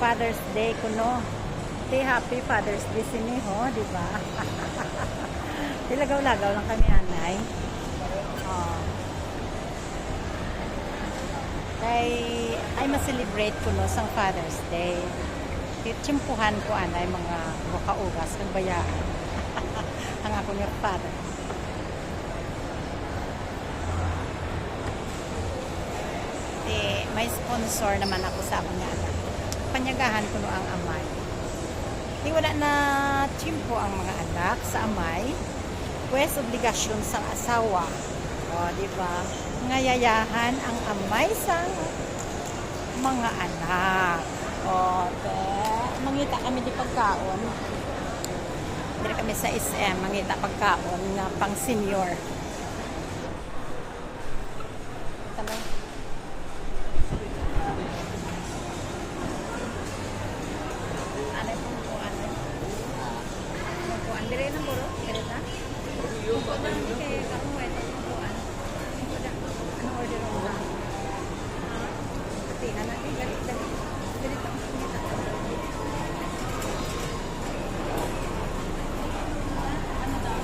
Father's Day kuno. Happy Father's Day sini ho, di ba? Dilagaw-lagaw lang kami anay. Oh. Ay ma-celebrate kuno sang Father's Day. Tsimpuhan ko anay mga kaugas ng bayaan. Ang ako niya father. May sponsor naman ako sa mga anak. Panyagahan ko no ang amay. Wala na tsimpo ang mga anak sa amay. Pues obligasyon sa asawa. O, di ba? Ngayayahan ang amay sa mga anak. O, mangita kami di pagkaon. Dili kami sa SM, mangita pagkaon na pang senior. Dire na boro, dire na. Yung ko na kay kamu ito kuan. Ano order mo ba? Ati ana ni galit dali. Dire ta kita. Ano daw?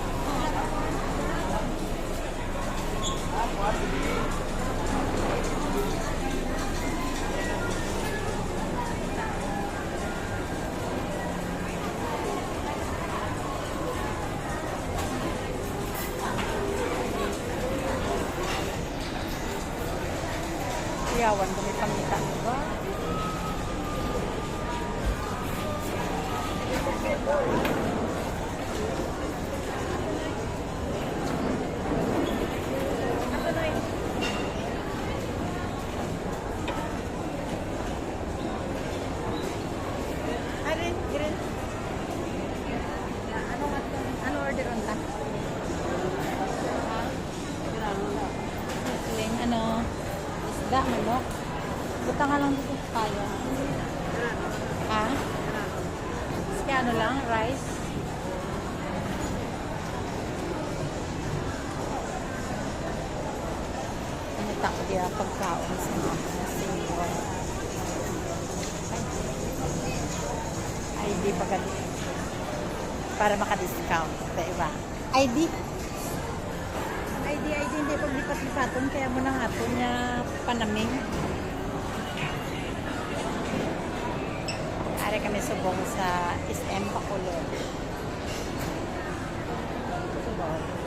Yawan kami pangita, diba? Ano order on ta? Ano? Isda, manok. Buta nga lang dito tayo. Ha? Kaya ano lang, rice. Ano tako dia pagkaon sa mga senior. ID pa gali. Para maka-discount. Diba? ID hindi paglipat-lipaton kaya mo nang ato niya panaming. Ari kami subong sa SM Bacolod. Subong.